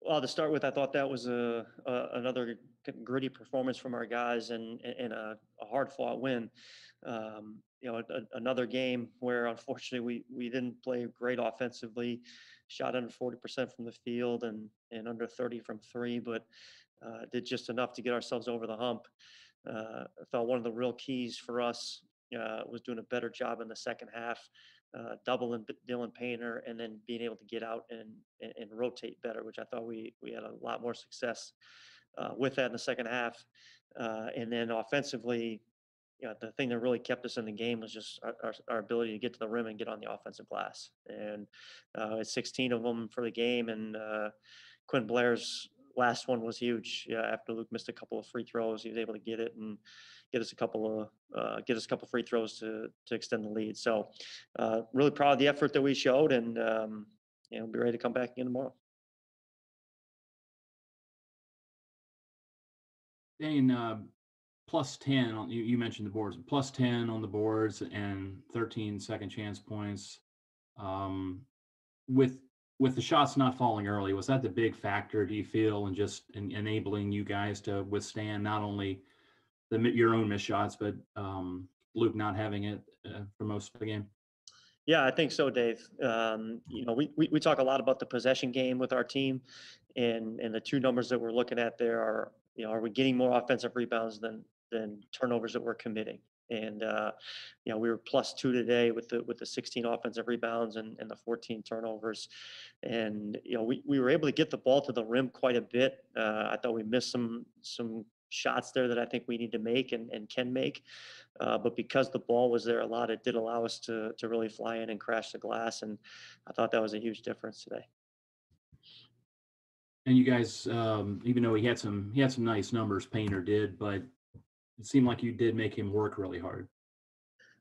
Well, to start with, I thought that was another gritty performance from our guys and a hard fought win. Another game where unfortunately we didn't play great offensively, shot under 40% from the field and under 30 from three, but did just enough to get ourselves over the hump. I thought one of the real keys for us was doing a better job in the second half, doubling Dylan Painter and then being able to get out and rotate better, which I thought we had a lot more success with that in the second half. And then offensively, the thing that really kept us in the game was just our ability to get to the rim and get on the offensive glass. And it's 16 of them for the game, and Quinn Blair's last one was huge. Yeah, after Luke missed a couple of free throws, he was able to get it and get us a couple free throws to extend the lead. So, really proud of the effort that we showed, and be ready to come back again tomorrow. Dane, plus 10 on you mentioned the boards, plus 10 on the boards and 13 second chance points. With the shots not falling early, was that the big factor, do you feel, in just enabling you guys to withstand not only your own missed shots, but Luke not having it for most of the game? Yeah, I think so, Dave. We talk a lot about the possession game with our team, and the two numbers that we're looking at there are, are we getting more offensive rebounds than turnovers that we're committing? And we were plus two today with the 16 offensive rebounds and the 14 turnovers, and we were able to get the ball to the rim quite a bit. I thought we missed some shots there that I think we need to make and can make. But because the ball was there a lot, it did allow us to really fly in and crash the glass. And I thought that was a huge difference today. And you guys, even though he had some nice numbers, Painter did, but it seemed like you did make him work really hard.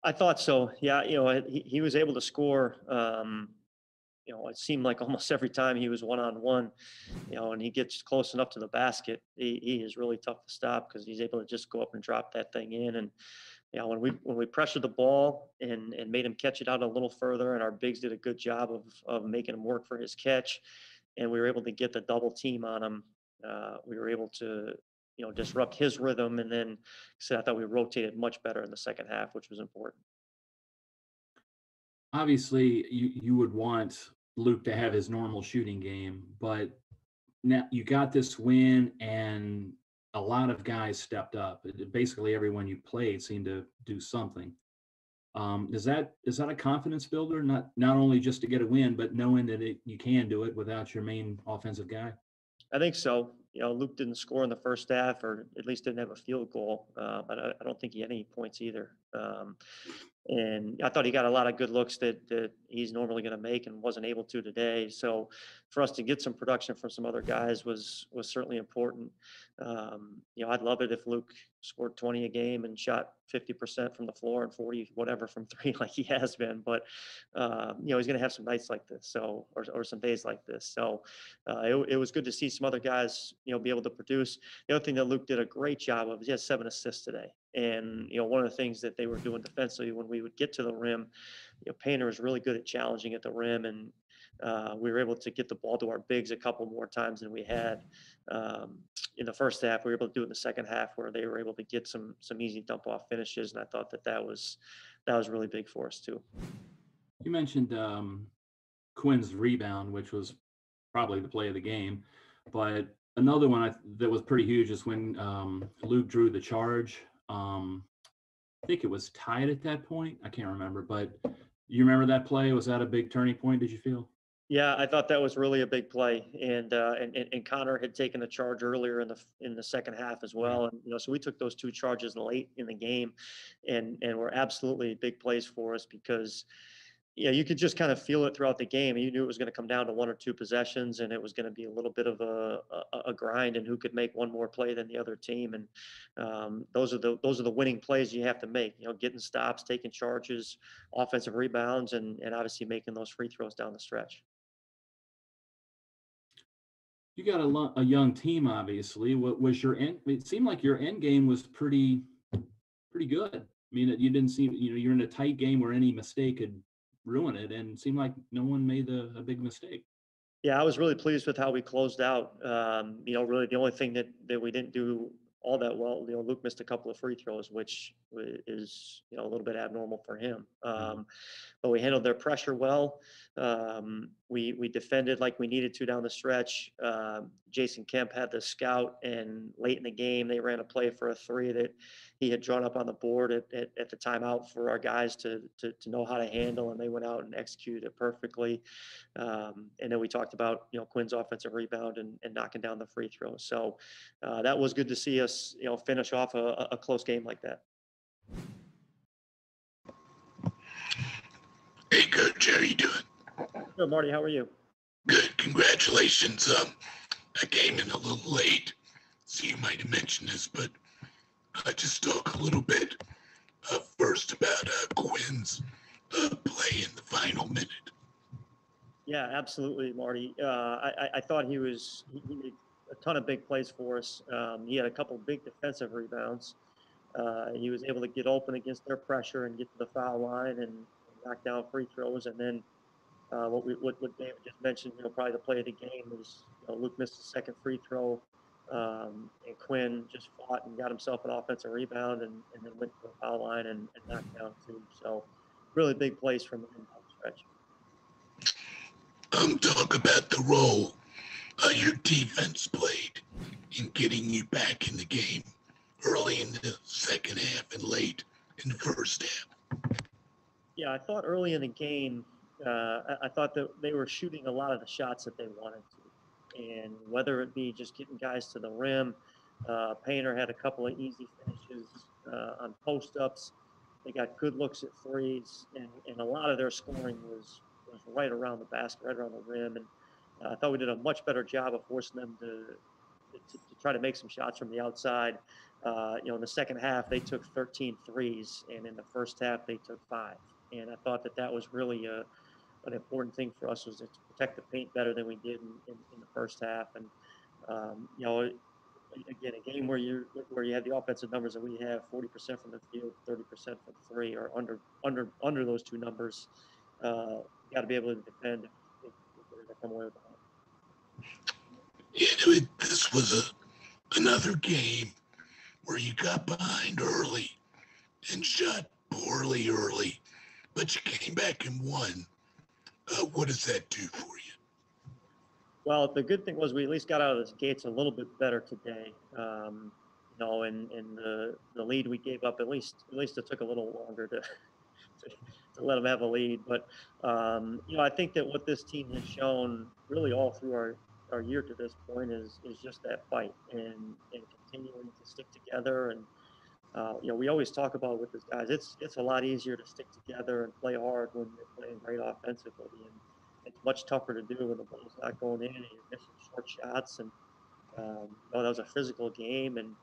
I thought so. Yeah, he was able to score. It seemed like almost every time he was one-on-one, and he gets close enough to the basket, he is really tough to stop because he's able to just go up and drop that thing in. And when we pressured the ball and made him catch it out a little further, and our bigs did a good job of making him work for his catch, and we were able to get the double team on him. We were able to disrupt his rhythm, and then I thought we rotated much better in the second half, which was important. Obviously, you would want Luke to have his normal shooting game, but now you got this win and a lot of guys stepped up. Basically, everyone you played seemed to do something. Is that a confidence builder? Not only just to get a win, but knowing that you can do it without your main offensive guy. I think so. Luke didn't score in the first half, or at least didn't have a field goal. But I don't think he had any points either. And I thought he got a lot of good looks that he's normally going to make and wasn't able to today. So for us to get some production from some other guys was certainly important. I'd love it if Luke scored 20 a game and shot 50% from the floor and 40 whatever from three like he has been. But he's going to have some nights like this, or some days like this. So it was good to see some other guys be able to produce. The other thing that Luke did a great job of is he had 7 assists today. And one of the things that they were doing defensively when we would get to the rim, Painter was really good at challenging at the rim, and we were able to get the ball to our bigs a couple more times than we had in the first half. We were able to do it in the second half, where they were able to get some easy dump off finishes, and I thought that was really big for us too. You mentioned Quinn's rebound, which was probably the play of the game, but another one that was pretty huge is when Luke drew the charge. I think it was tied at that point. I can't remember, but you remember that play? Was that a big turning point, did you feel? Yeah, I thought that was really a big play, and Connor had taken a charge earlier in the second half as well, and so we took those 2 charges late in the game, and were absolutely big plays for us because you could just kind of feel it throughout the game. You knew it was going to come down to 1 or 2 possessions, and it was going to be a little bit of a grind, and who could make one more play than the other team. And those are the winning plays you have to make. Getting stops, taking charges, offensive rebounds, and obviously making those free throws down the stretch. You got a young team, obviously. What was your end? It seemed like your end game was pretty good. I mean, you didn't seem, you're in a tight game where any mistake could ruin it, and it seemed like no one made a big mistake. Yeah, I was really pleased with how we closed out. Really the only thing that we didn't do all that well, Luke missed a couple of free throws, which is, a little bit abnormal for him. Uh, But we handled their pressure well. We defended like we needed to down the stretch. Jason Kemp had the scout, and late in the game, they ran a play for a three that he had drawn up on the board at the timeout for our guys to know how to handle, and they went out and executed it perfectly. And then we talked about Quinn's offensive rebound and knocking down the free throw. So that was good to see us finish off a close game like that. Hey, Coach, how you doing? Good, Marty. How are you? Good, congratulations. I came in a little late, so you might have mentioned this, but I just talk a little bit first about Quinn's play in the final minute. Yeah, absolutely, Marty. I thought he made a ton of big plays for us. He had a couple of big defensive rebounds. He was able to get open against their pressure and get to the foul line and knock down free throws. And then what David just mentioned, probably the play of the game was Luke missed the second free throw, and Quinn just fought and got himself an offensive rebound and then went to the foul line and knocked down two. So really big plays from him down the stretch. Talk about the role your defense played in getting you back in the game early in the second half and late in the first half. Yeah, I thought early in the game, I thought that they were shooting a lot of the shots that they wanted to. And whether it be just getting guys to the rim, Painter had a couple of easy finishes on post-ups. They got good looks at threes, and a lot of their scoring was right around the basket, right around the rim. And I thought we did a much better job of forcing them to try to make some shots from the outside. In the second half, they took 13 threes, and in the first half, they took 5. And I thought that was really an important thing for us, was to protect the paint better than we did in the first half. And again, a game where you have the offensive numbers that we have, 40% from the field, 30% from three, or under those two numbers, you got to be able to defend if we're going to come away with the win. Yeah, this was another game where you got behind early and shot poorly early, but you came back and won. What does that do for you? Well, the good thing was we at least got out of the gates a little bit better today. And the lead we gave up, at least it took a little longer to let them have a lead. But I think that what this team has shown really all through our year to this point is just that fight and continuing to stick together. And we always talk about with these guys, it's a lot easier to stick together and play hard when you're playing great offensively, and it's much tougher to do when the ball's not going in and you're missing short shots. And that was a physical game, and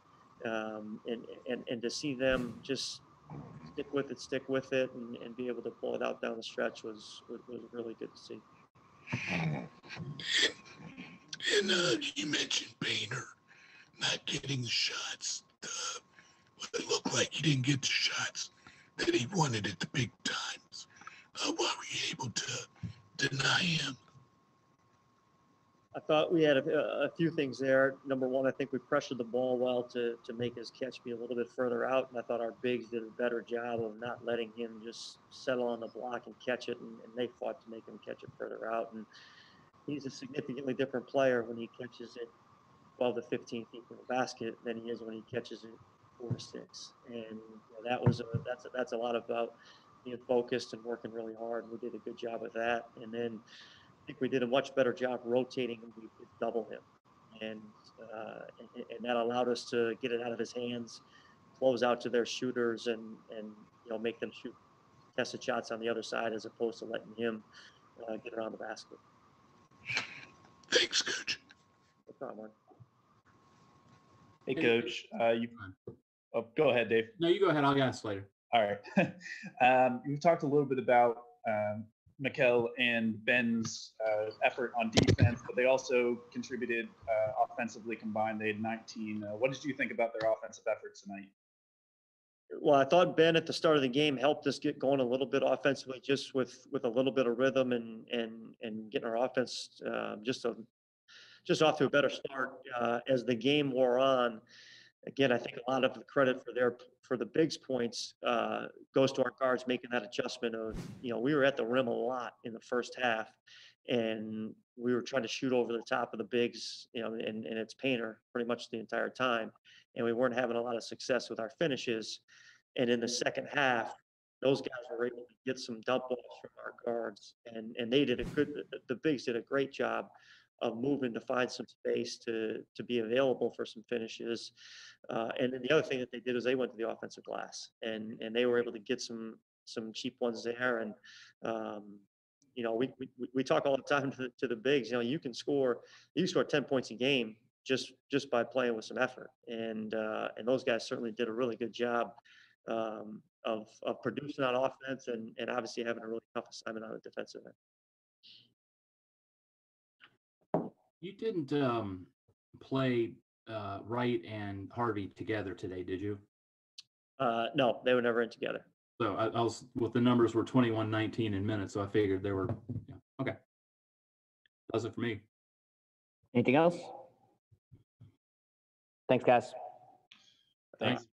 to see them just stick with it, and be able to pull it out down the stretch was really good to see. And you mentioned Painter not getting the shots. It looked like he didn't get the shots that he wanted at the big times. Why were you able to deny him? I thought we had a few things there. Number one, I think we pressured the ball well to make his catch be a little bit further out, and I thought our bigs did a better job of not letting him just settle on the block and catch it, and they fought to make him catch it further out. And he's a significantly different player when he catches it 12 to 15 feet from the basket than he is when he catches it 4 to 6. And that's a lot about being focused and working really hard. And we did a good job of that. And then I think we did a much better job rotating when we could double him, and that allowed us to get it out of his hands, close out to their shooters, and make them shoot contested shots on the other side as opposed to letting him get around the basket. Thanks, Coach. No problem. Hey, Coach. Go ahead, Dave. No, you go ahead. I'll ask later. All right. We've talked a little bit about Mikel and Ben's effort on defense, but they also contributed offensively combined. They had 19. What did you think about their offensive efforts tonight? Well, I thought Ben at the start of the game helped us get going a little bit offensively, just with a little bit of rhythm and getting our offense just off to a better start as the game wore on. Again, I think a lot of the credit for the bigs points goes to our guards making that adjustment of, we were at the rim a lot in the first half, and we were trying to shoot over the top of the bigs, and it's Painter pretty much the entire time, and we weren't having a lot of success with our finishes. And in the second half, those guys were able to get some dump offs from our guards, and they did the bigs did a great job of moving to find some space to be available for some finishes. And then the other thing that they did is they went to the offensive glass, and they were able to get some cheap ones there. And we talk all the time to the bigs. You can score 10 points a game just by playing with some effort, and those guys certainly did a really good job of producing on offense, and obviously having a really tough assignment on the defensive end. You didn't play Wright and Harvey together today, did you? No, they were never in together. So I was, with the numbers were 21-19 in minutes, so I figured they were, okay. Does it for me. Anything else? Thanks, guys. Thanks.